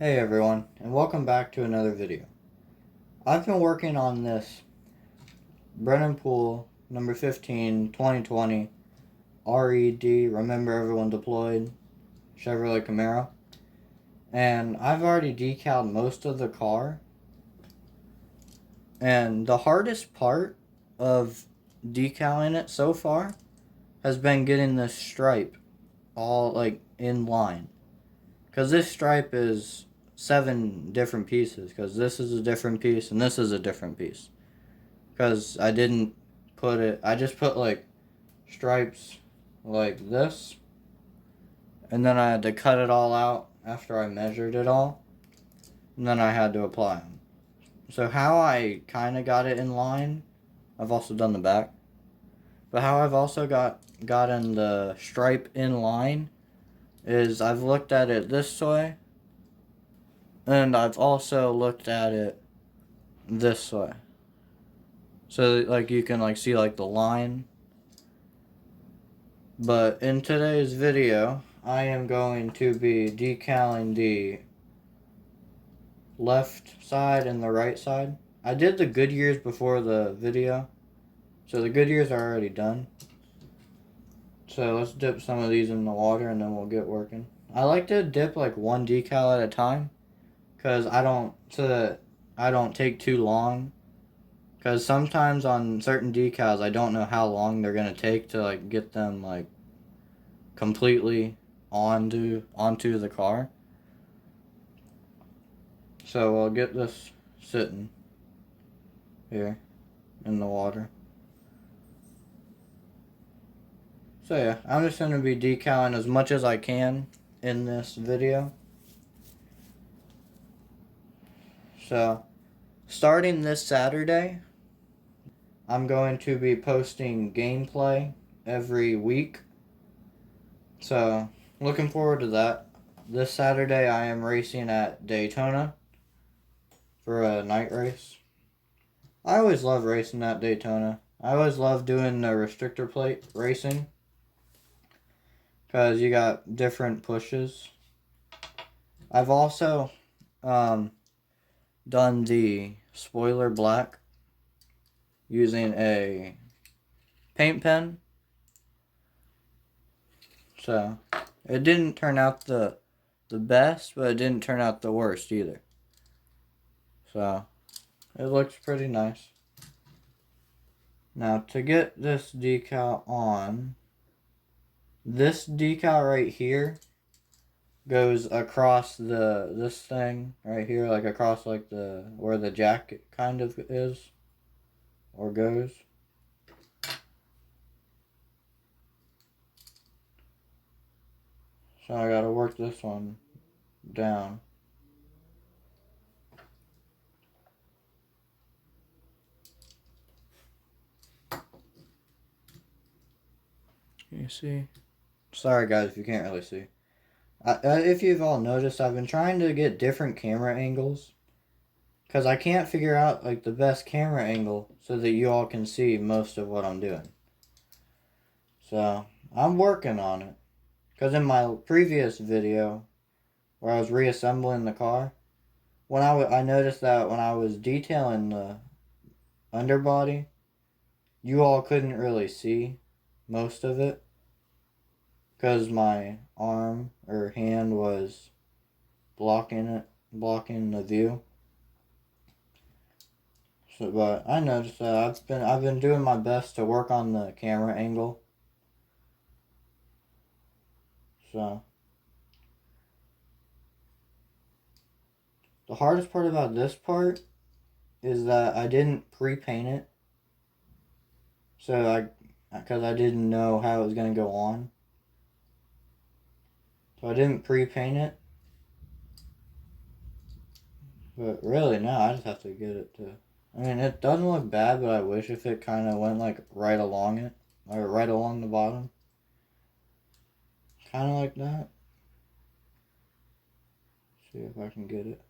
Hey everyone, and welcome back to another video. I've been working on this Brennan Poole number 15 2020 R.E.D. Remember Everyone Deployed Chevrolet Camaro. And I've already decaled most of the car. And the hardest part of decaling it so far has been getting this stripe all like in line. Because this stripe is 7 different pieces. Because this is a different piece and this is a different piece. Because I didn't put it, I just put like stripes like this. And then I had to cut it all out after I measured it all. And then I had to apply them. So how I kind of got it in line, I've also done the back. But how I've also gotten the stripe in line is I've looked at it this way. And I've also looked at it this way. So like you can like see like the line. But in today's video, I am going to be decaling the left side and the right side. I did the good years before the video, so the good years are already done. So let's dip some of these in the water and then we'll get working. I like to dip like one decal at a time, so that I don't take too long. Because sometimes on certain decals, I don't know how long they're gonna take to like get them like completely onto the car. So I'll get this sitting here in the water. So yeah, I'm just going to be decaling as much as I can in this video. So starting this Saturday, I'm going to be posting gameplay every week. So looking forward to that. This Saturday I am racing at Daytona for a night race. I always love racing at Daytona. I always love doing the restrictor plate racing because you got different pushes. I've also done the spoiler black using a paint pen. So it didn't turn out the best, but it didn't turn out the worst either. So it looks pretty nice. Now to get this decal on, this decal right here goes across this thing right here, like across like the where the jacket kind of is or goes. So I gotta work this one down. Can you see? Sorry guys if you can't really see. If you've all noticed, I've been trying to get different camera angles because I can't figure out like the best camera angle so that you all can see most of what I'm doing. So I'm working on it because in my previous video where I was reassembling the car, when I noticed that when I was detailing the underbody, you all couldn't really see most of it because my arm or hand was blocking the view. So, but I noticed that I've been doing my best to work on the camera angle. So the hardest part about this part is that I didn't pre-paint it. Because I didn't know how it was gonna go on. So I didn't pre-paint it. But really now I just have to get it to. I mean, it doesn't look bad, but I wish if it kind of went like right along it, or right along the bottom. Kind of like that. See if I can get it.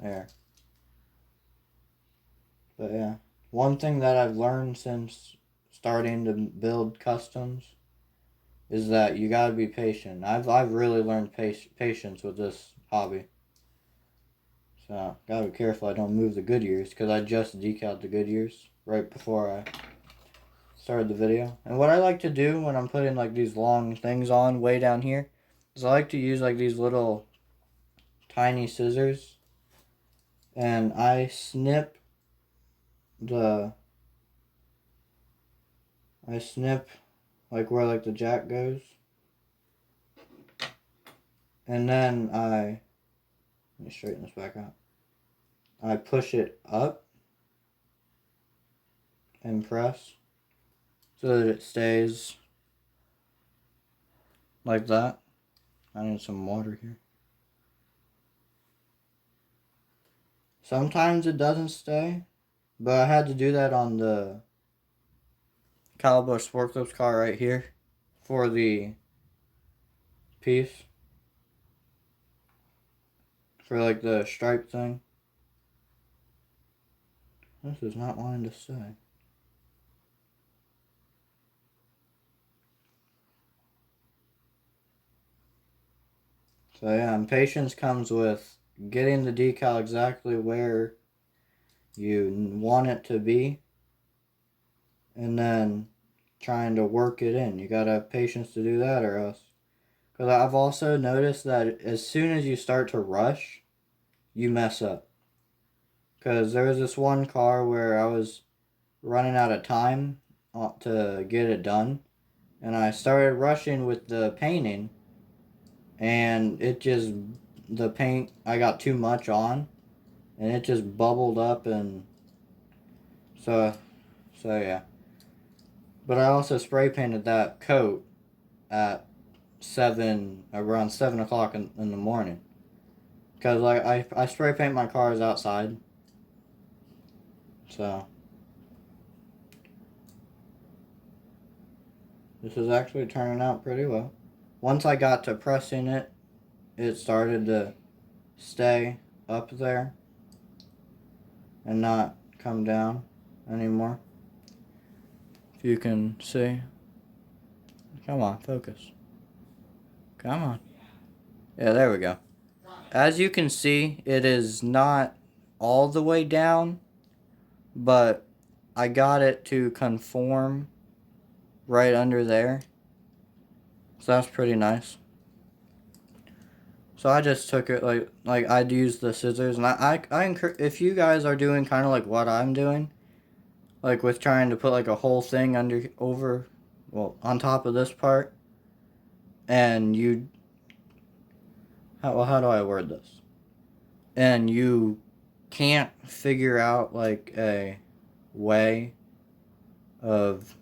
There. But yeah, one thing that I've learned since starting to build customs is that you gotta be patient. I've really learned patience with this hobby. So, gotta be careful I don't move the good ears, because I just decaled the good ears right before I started the video. And what I like to do when I'm putting like these long things on way down here is I like to use like these little tiny scissors, and I snip like where like the jack goes, and then let me straighten this back out. I push it up and press so that it stays like that. I need some water here. Sometimes it doesn't stay, but I had to do that on the Caliber Sport Clips car right here for the piece, for like the stripe thing. This is not wanting to stay. So yeah, and patience comes with getting the decal exactly where you want it to be, and then trying to work it in. You gotta have patience to do that, or else. Because I've also noticed that as soon as you start to rush, you mess up. Because there was this one car where I was running out of time to get it done, and I started rushing with the painting, and the paint, I got too much on, and it just bubbled up, and so yeah. But I also spray painted that coat at around 7 o'clock in the morning, because like I spray paint my cars outside, so this is actually turning out pretty well. Once I got to pressing it, it started to stay up there and not come down anymore. If you can see. Come on, focus. Come on. Yeah, there we go. As you can see, it is not all the way down, but I got it to conform right under there. So that's pretty nice. So I just took it like I'd use the scissors, and I encourage, if you guys are doing kind of like what I'm doing, like with trying to put like a whole thing on top of this part, and how do I word this? And you can't figure out like a way of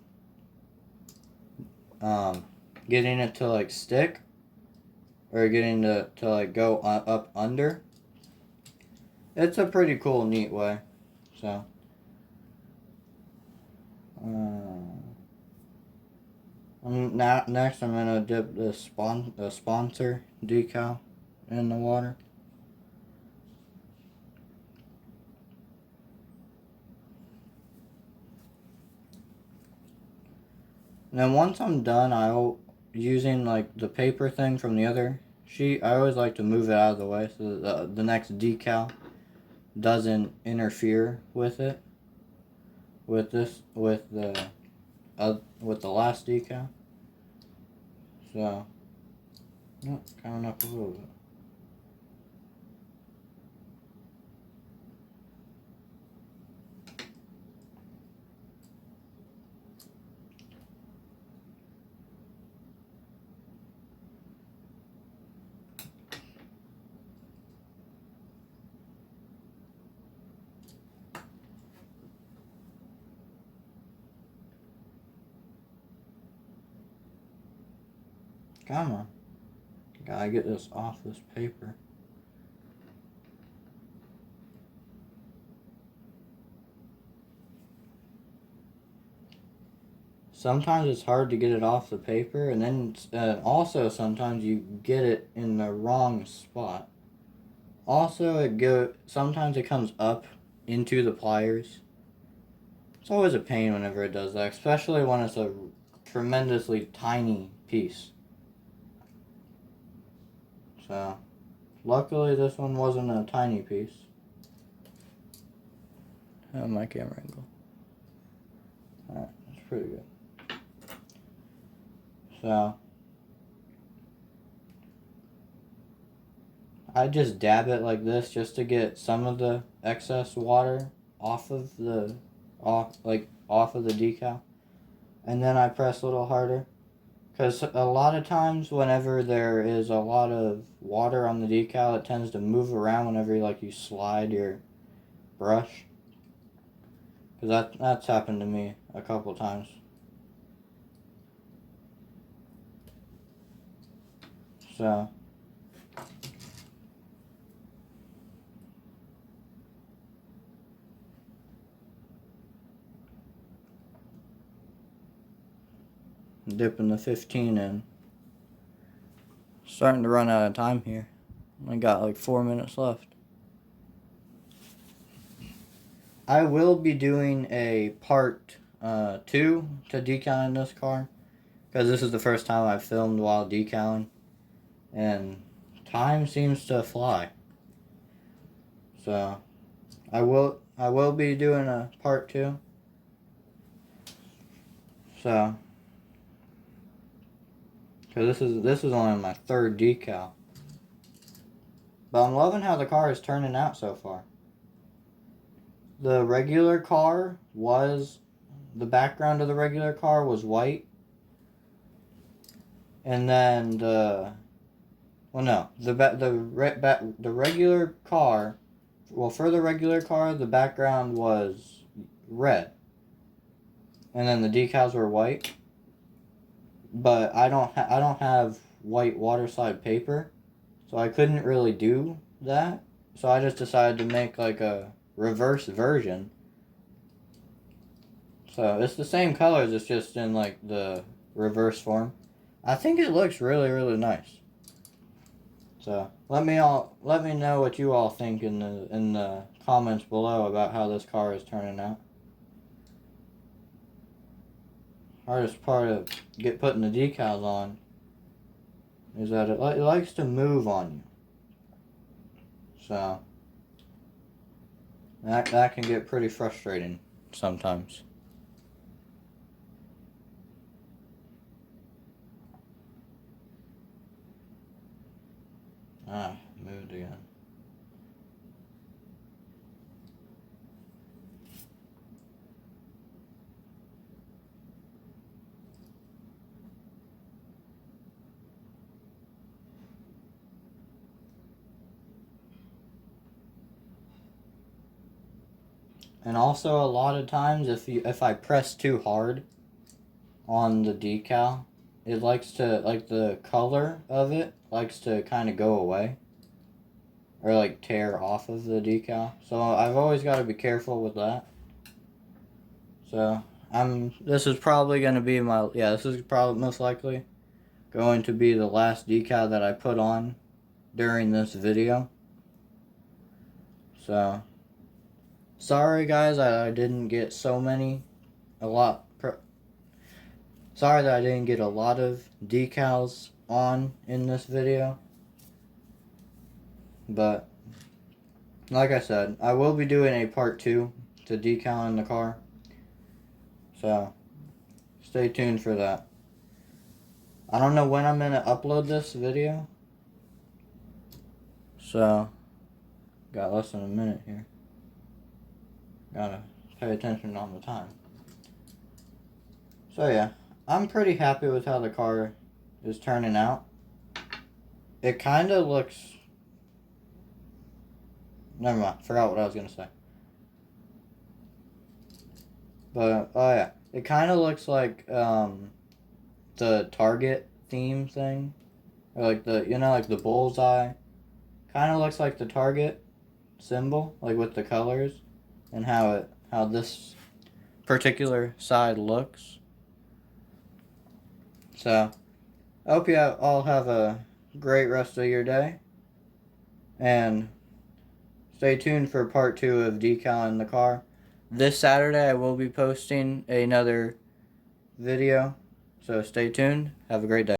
getting it to like stick, or getting to like go up under. It's a pretty cool, neat way. So next I'm gonna dip the sponsor decal in the water. And then once I'm done, I'll using like the paper thing from the other sheet. I always like to move it out of the way so that the next decal doesn't interfere with it. With the last decal. So, coming up a little bit. Come on. Gotta get this off this paper. Sometimes it's hard to get it off the paper, and then also sometimes you get it in the wrong spot. Also, sometimes it comes up into the pliers. It's always a pain whenever it does that, especially when it's a tremendously tiny piece. So, luckily this one wasn't a tiny piece. my camera angle. Alright, that's pretty good. So, I just dab it like this just to get some of the excess water off of the decal, and then I press a little harder, because a lot of times whenever there is a lot of water on the decal, it tends to move around whenever you slide your brush, because that's happened to me a couple times. So dipping the 15 in. Starting to run out of time here. I got like 4 minutes left. I will be doing a part 2 to decaling this car, because this is the first time I've filmed while decaling, and time seems to fly. So I will be doing a part 2. So, because this is only my 3rd decal, but I'm loving how the car is turning out so far. The regular car the background of the regular car was white, and then the regular car, for the regular car, the background was red, and then the decals were white. But I don't have white waterslide paper, so I couldn't really do that. So I just decided to make like a reverse version. So it's the same colors, it's just in like the reverse form. I think it looks really, really nice. So let me know what you all think in the comments below about how this car is turning out. Hardest part of putting the decals on is that it likes to move on you. So that can get pretty frustrating sometimes. Moved again. And also, a lot of times, if I press too hard on the decal, it likes to, the color of it likes to kind of go away, or tear off of the decal. So I've always got to be careful with that. So this is probably going to be this is probably most likely going to be the last decal that I put on during this video. So sorry guys, I didn't get sorry that I didn't get a lot of decals on in this video. But like I said, I will be doing a part 2 to decaling the car. So stay tuned for that. I don't know when I'm going to upload this video. So got less than a minute here. Gotta pay attention on the time. So yeah, I'm pretty happy with how the car is turning out. It kind of looks... Never mind, forgot what I was going to say. But, oh yeah, it kind of looks like the Target theme thing. Or like the bullseye. Kind of looks like the Target symbol, with the colors. And how this particular side looks. So, I hope you all have a great rest of your day. And stay tuned for part 2 of decaling the car. This Saturday I will be posting another video. So stay tuned. Have a great day.